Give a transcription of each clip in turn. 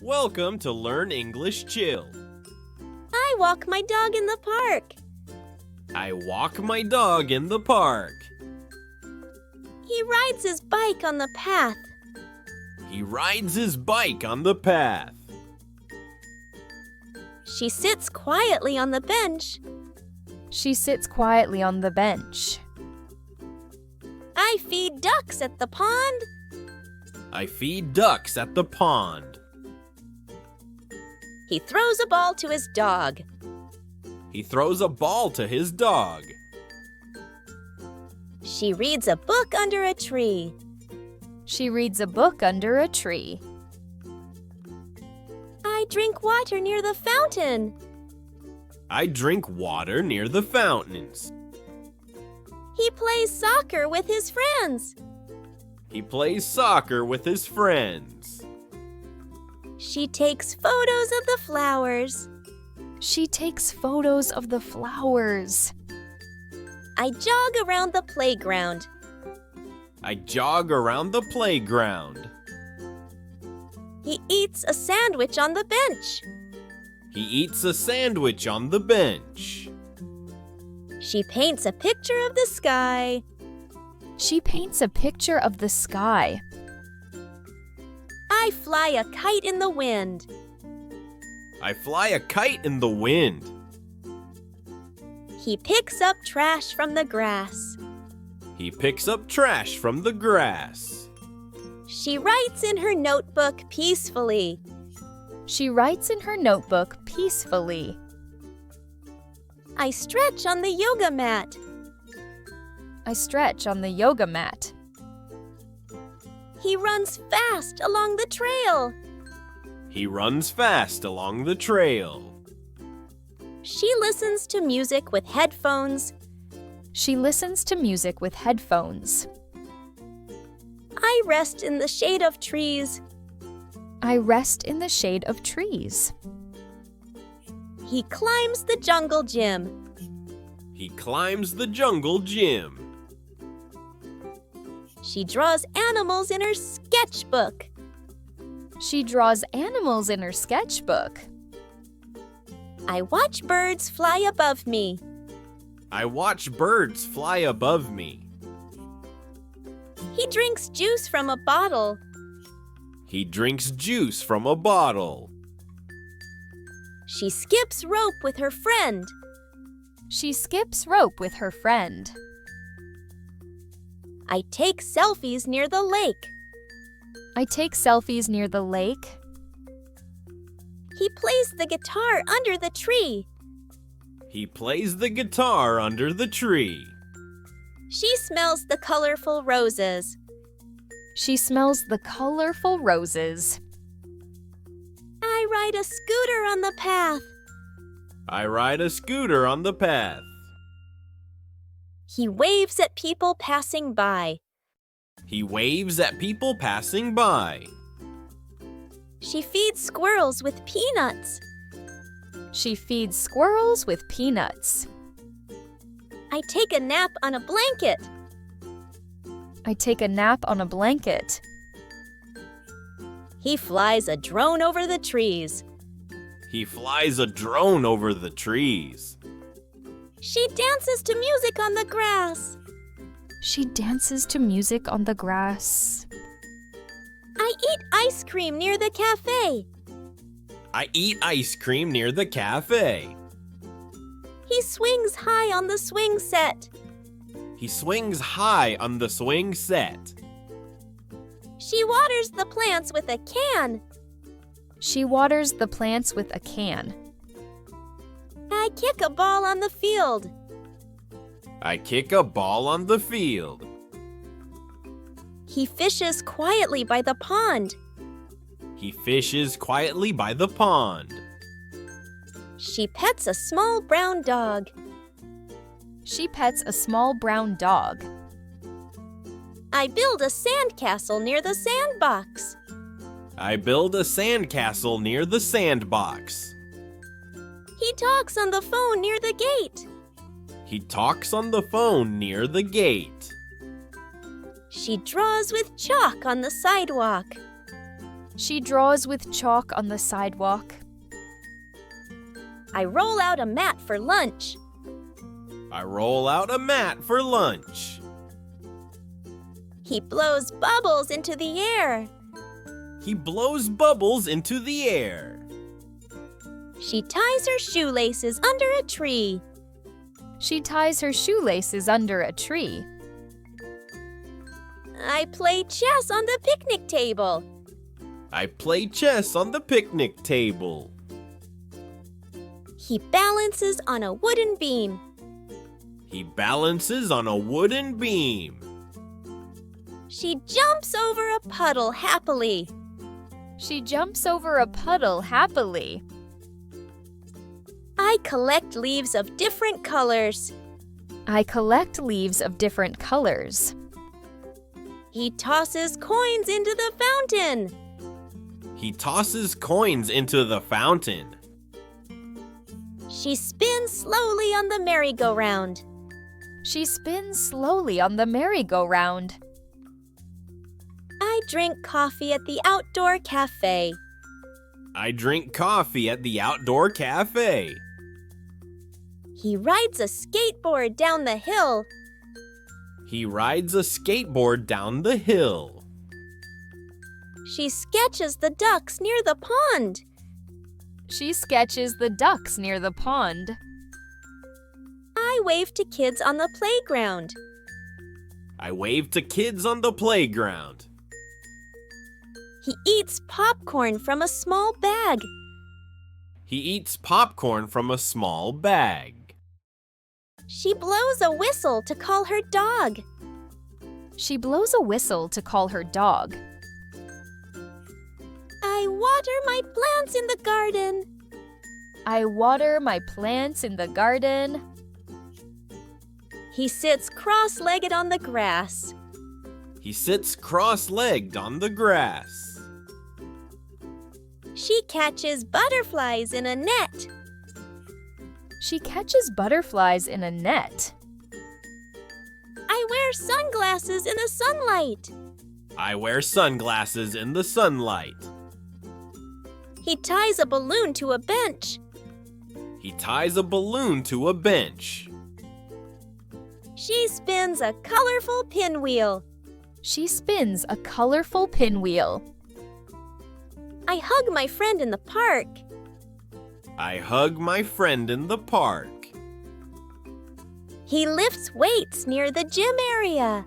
Welcome to Learn English Chill. I walk my dog in the park. I walk my dog in the park. He rides his bike on the path. He rides his bike on the path. She sits quietly on the bench. She sits quietly on the bench. I feed ducks at the pond. I feed ducks at the pond. He throws a ball to his dog. He throws a ball to his dog. She reads a book under a tree. She reads a book under a tree. I drink water near the fountain. I drink water near the fountains. He plays soccer with his friends. He plays soccer with his friends. She takes photos of the flowers. She takes photos of the flowers. I jog around the playground. I jog around the playground. He eats a sandwich on the bench. He eats a sandwich on the bench. She paints a picture of the sky. She paints a picture of the sky. I fly a kite in the wind. I fly a kite in the wind. He picks up trash from the grass. He picks up trash from the grass. She writes in her notebook peacefully. She writes in her notebook peacefully. I stretch on the yoga mat. I stretch on the yoga mat. He runs fast along the trail. He runs fast along the trail. She listens to music with headphones. She listens to music with headphones. I rest in the shade of trees. I rest in the shade of trees. He climbs the jungle gym. He climbs the jungle gym. She draws animals in her sketchbook. She draws animals in her sketchbook. I watch birds fly above me. I watch birds fly above me. He drinks juice from a bottle. He drinks juice from a bottle. She skips rope with her friend. She skips rope with her friend. I take selfies near the lake. I take selfies near the lake. He plays the guitar under the tree. He plays the guitar under the tree. She smells the colorful roses. She smells the colorful roses. I ride a scooter on the path. I ride a scooter on the path. He waves at people passing by. He waves at people passing by. She feeds squirrels with peanuts. She feeds squirrels with peanuts. I take a nap on a blanket. I take a nap on a blanket. He flies a drone over the trees. He flies a drone over the trees. She dances to music on the grass. She dances to music on the grass. I eat ice cream near the cafe. I eat ice cream near the cafe. He swings high on the swing set. He swings high on the swing set. She waters the plants with a can. She waters the plants with a can. I kick a ball on the field. I kick a ball on the field. He fishes quietly by the pond. He fishes quietly by the pond. She pets a small brown dog. She pets a small brown dog. I build a sandcastle near the sandbox. I build a sandcastle near the sandbox. He talks on the phone near the gate. He talks on the phone near the gate. She draws with chalk on the sidewalk. She draws with chalk on the sidewalk. I roll out a mat for lunch. I roll out a mat for lunch. He blows bubbles into the air. He blows bubbles into the air. She ties her shoelaces under a tree. She ties her shoelaces under a tree. I play chess on the picnic table. I play chess on the picnic table. He balances on a wooden beam. He balances on a wooden beam. She jumps over a puddle happily. She jumps over a puddle happily. I collect leaves of different colors. I collect leaves of different colors. He tosses coins into the fountain. He tosses coins into the fountain. She spins slowly on the merry-go-round. She spins slowly on the merry-go-round. I drink coffee at the outdoor cafe. I drink coffee at the outdoor cafe. He rides a skateboard down the hill. He rides a skateboard down the hill. She sketches the ducks near the pond. She sketches the ducks near the pond. I wave to kids on the playground. I wave to kids on the playground. He eats popcorn from a small bag. He eats popcorn from a small bag. She blows a whistle to call her dog. She blows a whistle to call her dog. I water my plants in the garden. I water my plants in the garden. He sits cross-legged on the grass. He sits cross-legged on the grass. She catches butterflies in a net. She catches butterflies in a net. I wear sunglasses in the sunlight. I wear sunglasses in the sunlight. He ties a balloon to a bench. He ties a balloon to a bench. She spins a colorful pinwheel. She spins a colorful pinwheel. I hug my friend in the park. I hug my friend in the park. He lifts weights near the gym area.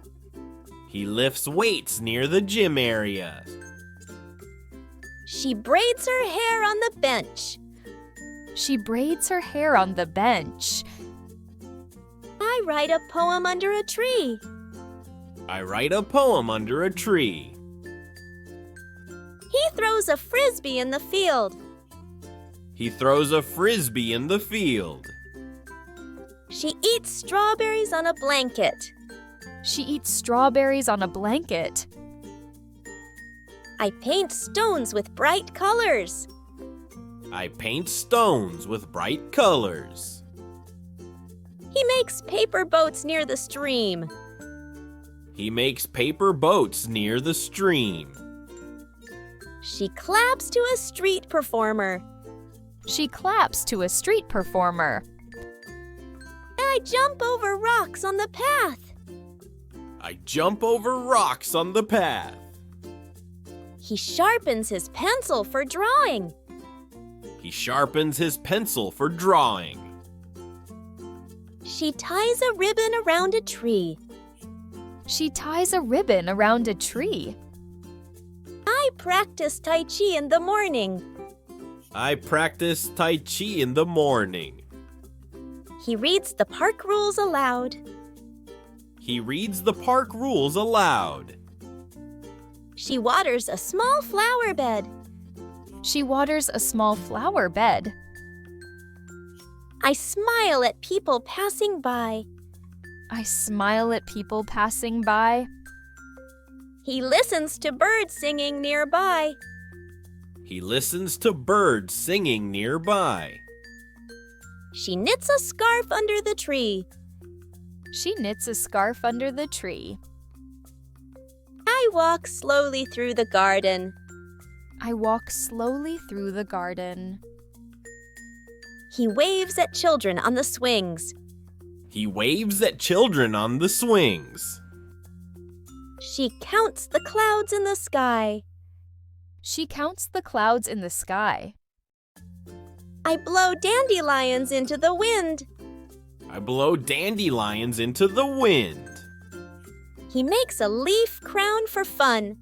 He lifts weights near the gym area. She braids her hair on the bench. She braids her hair on the bench. I write a poem under a tree. I write a poem under a tree. He throws a frisbee in the field. He throws a frisbee in the field. She eats strawberries on a blanket. She eats strawberries on a blanket. I paint stones with bright colors. I paint stones with bright colors. He makes paper boats near the stream. He makes paper boats near the stream. She claps to a street performer. She claps to a street performer. I jump over rocks on the path. I jump over rocks on the path. He sharpens his pencil for drawing. He sharpens his pencil for drawing. She ties a ribbon around a tree. She ties a ribbon around a tree. I practice Tai Chi in the morning. I practice Tai Chi in the morning. He reads the park rules aloud. He reads the park rules aloud. She waters a small flower bed. She waters a small flower bed. I smile at people passing by. I smile at people passing by. He listens to birds singing nearby. He listens to birds singing nearby. She knits a scarf under the tree. She knits a scarf under the tree. I walk slowly through the garden. I walk slowly through the garden. He waves at children on the swings. He waves at children on the swings. She counts the clouds in the sky. She counts the clouds in the sky. I blow dandelions into the wind. I blow dandelions into the wind. He makes a leaf crown for fun.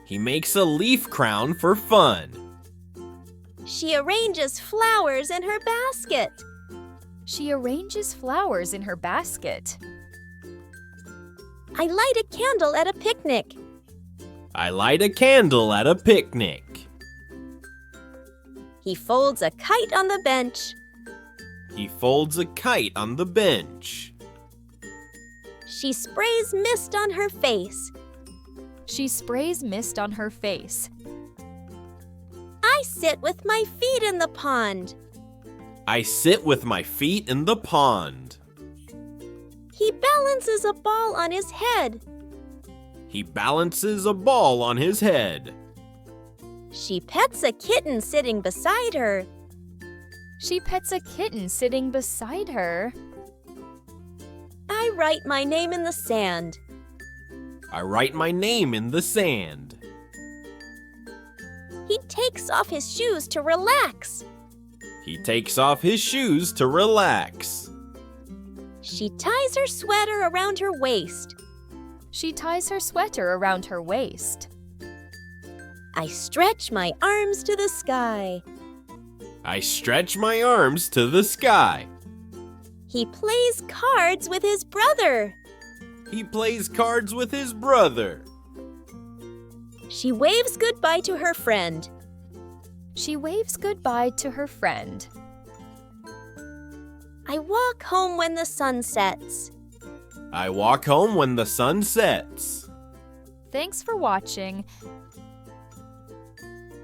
He makes a leaf crown for fun. She arranges flowers in her basket. She arranges flowers in her basket. I light a candle at a picnic. I light a candle at a picnic. He folds a kite on the bench. He folds a kite on the bench. She sprays mist on her face. She sprays mist on her face. I sit with my feet in the pond. I sit with my feet in the pond. He balances a ball on his head. He balances a ball on his head. She pets a kitten sitting beside her. She pets a kitten sitting beside her. I write my name in the sand. I write my name in the sand. He takes off his shoes to relax. He takes off his shoes to relax. She ties her sweater around her waist. She ties her sweater around her waist. I stretch my arms to the sky. I stretch my arms to the sky. He plays cards with his brother. He plays cards with his brother. She waves goodbye to her friend. She waves goodbye to her friend. I walk home when the sun sets. I walk home when the sun sets. Thanks for watching.